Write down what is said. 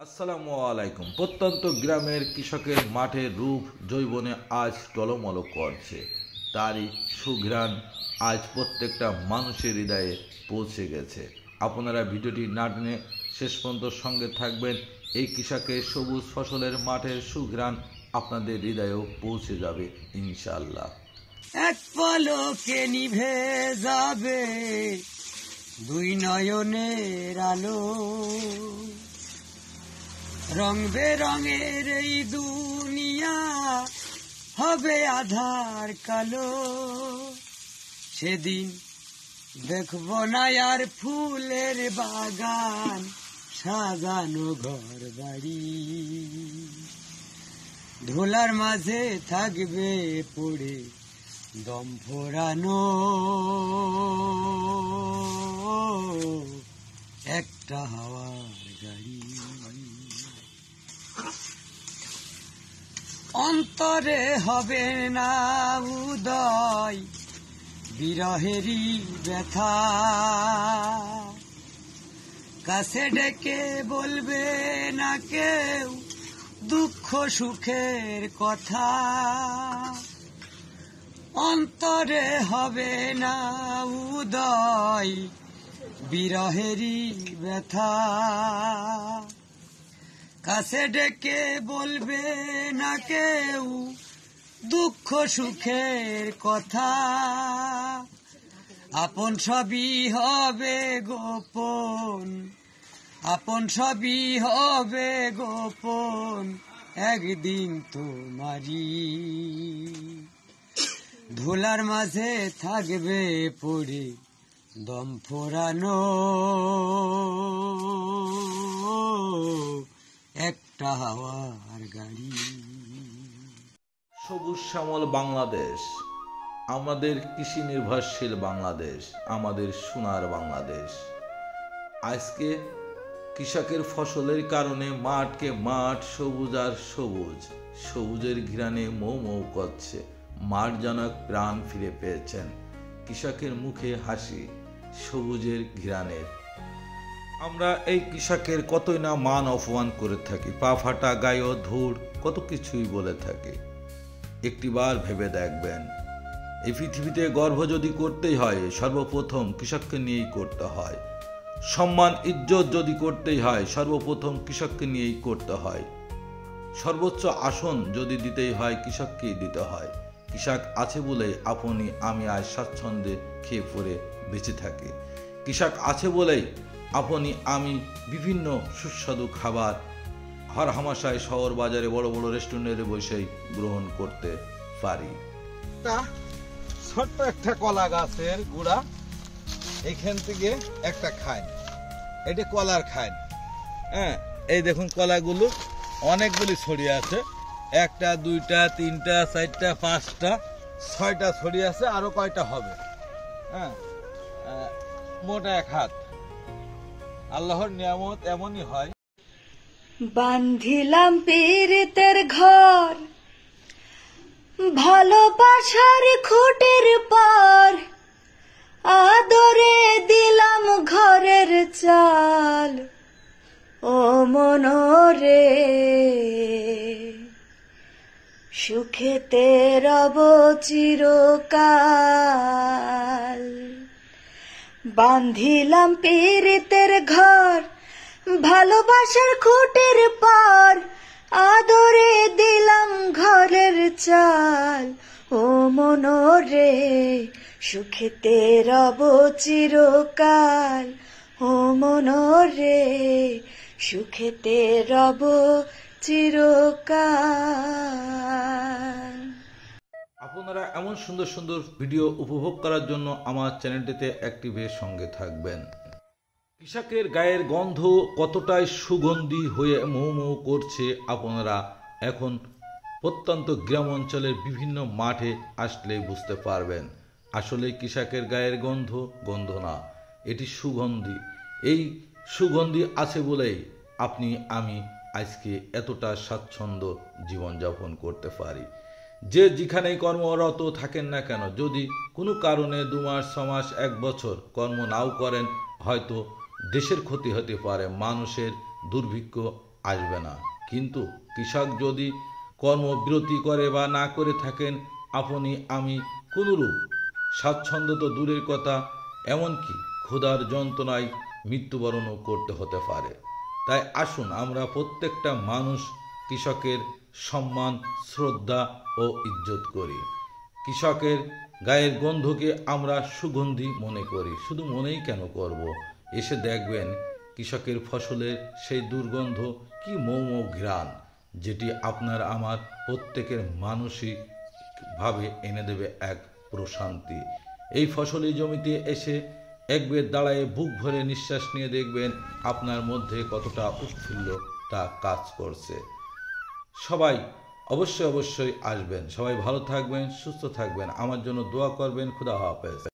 আসসালামু আলাইকুম। প্রত্যন্ত গ্রামের কৃষকের মাঠের রূপ যৌবনে আজ টলমল করছে। তারই সুঘ্রাণ আজ প্রত্যেকটা মানুষের হৃদয়ে পৌঁছে গেছে। আপনারা ভিডিওটি না টেনে শেষ পর্যন্ত সঙ্গে থাকবেন। এই কৃষকের সবুজ ফসলের মাঠের সুঘ্রাণ আপনাদের হৃদয়েও পৌঁছে যাবে ইনশাআল্লাহ। এক পলকে নিভে যাবে দুই নয়নের আলো, রং বেরঙের এই দুনিয়া হবে আধার কালো। সেদিন দেখব না আর ফুলের বাগান, সাজানো ঘর বাড়ি, ধুলার মাঝে থাকবে পড়ে দম ফোরানো একটা হাওয়ার গাড়ি। অন্তরে হবে না উদয় বিরহেরই ব্যথা, কাছে ডেকে বলবে না কেউ দুঃখ সুখের কথা। অন্তরে হবে না উদয় বিরহেরই ব্যথা, কাছে ডেকে বলবে না কেউ দুঃখ সুখের কথা। আপন সবই হবে গোপন, আপন সবই হবে গোপন, একদিন তোমারই ধুলার মাঝে থাকবে পড়ে দম ফোরানো একটা হাওয়ার গাড়ি। সবুজ শ্যামল বাংলাদেশ, আমাদের কৃষি নির্ভরশীল বাংলাদেশ, আমাদের সোনার বাংলাদেশ। আজকে কৃষকের ফসলের কারণে মাঠকে মাঠ সবুজ আর সবুজ, সবুজের ঘিরানে মৌ মৌ করছে। মাঠ যেন প্রাণ ফিরে পেয়েছেন। কৃষকের মুখে হাসি সবুজের ঘিরানের। আমরা এই কৃষকের কতই না মান অপমান করে থাকি, পা ফাটা গায়ে ধুর কত কিছুই বলে থাকি। একটিবার ভেবে দেখবেন, এই পৃথিবীতে গর্ব যদি করতেই হয় সর্বপ্রথম কৃষককে নিয়েই করতে হয়। সম্মান ইজ্জত যদি করতেই হয় সর্বপ্রথম কৃষককে নিয়েই করতে হয়। সর্বোচ্চ আসন যদি দিতেই হয় কৃষককেই দিতে হয়। কৃষক আছে বলে আপনি আমি আজ স্বাচ্ছন্দ্যে খেয়ে পরে বেঁচে থাকি। কৃষক আছে বলেই আপনি আমি বিভিন্ন সুস্বাদু খাবার হর হামাশায় শহর বাজারে বড় বড় রেস্টুরেন্টে বসেই গ্রহণ করতে পারি। ছোট্ট একটা কলা গাছের গুড়া, এখান থেকে একটা খায়, এটা কলার খায়। হ্যাঁ, এই দেখুন কলাগুলো অনেকগুলি ছড়িয়ে আছে, একটা দুইটা তিনটা চারটা পাঁচটা ছয়টা ছড়িয়ে আছে, আরো কয়টা হবে। হ্যাঁ, মোটা এক হাত। আল্লাহর নিয়ামত এমনই হয়। বান্ধিলাম পীরিতের ঘর, ভালোবাসার খুঁটির পার, আদরে দিলাম ঘরের চাল। ও মনরে সুখেতে রব চিরকাল। বান্ধিলাম পীরিতের ঘর, ভালোবাসার খুঁটির পার, আদরে দিলাম ঘরের চাল। ও মনরে সুখেতে রব চিরকাল। ও মনরে সুখেতে রব চিরকাল। আপনারা এমন সুন্দর সুন্দর ভিডিও উপভোগ করার জন্য আমার চ্যানেলটিতে অ্যাক্টিভের সঙ্গে থাকবেন। কৃষকের গায়ের গন্ধ কতটাই সুগন্ধি হয়ে মৌ মৌ করছে আপনারা এখন প্রত্যন্ত গ্রাম অঞ্চলের বিভিন্ন মাঠে আসলে বুঝতে পারবেন। আসলে কৃষকের গায়ের গন্ধ গন্ধ না, এটি সুগন্ধি। এই সুগন্ধি আছে বলেই আপনি আমি আজকে এতটা স্বাচ্ছন্দ্য জীবনযাপন করতে পারি। যে যেখানেই কর্মরত থাকেন না কেন, যদি কোনো কারণে 2 মাস 6 মাস 1 বছর কর্ম নাও করেন, হয়তো দেশের ক্ষতি হতে পারে, মানুষের দুর্ভিক্ষ আসবে না। কিন্তু কৃষক যদি কর্মবিরতি করে বা না করে থাকেন, আপনি আমি কোনরূপ স্বাচ্ছন্দ্য তো দূরের কথা, এমনকি ক্ষুধার যন্ত্রণায় মৃত্যুবরণও করতে হতে পারে। তাই আসুন আমরা প্রত্যেকটা মানুষ কৃষকের সম্মান, শ্রদ্ধা ও ইজ্জত করি। কৃষকের গায়ের গন্ধকে আমরা সুগন্ধি মনে করি। শুধু মনেই কেন করব, এসে দেখবেন কৃষকের ফসলের সেই দুর্গন্ধ কি মৌ মৌ ঘ্রাণ, যেটি আপনার আমার প্রত্যেকের মানসিকভাবে এনে দেবে এক প্রশান্তি। এই ফসলি জমিতে এসে একবার দাঁড়ায় বুক ভরে নিঃশ্বাস নিয়ে দেখবেন আপনার মধ্যে কতটা উৎফুল্লতা কাজ করছে। সবাই অবশ্যই আসবেন। সবাই ভালো থাকবেন, সুস্থ থাকবেন, আমার জন্য দোয়া করবেন। খুদা হাফেজ।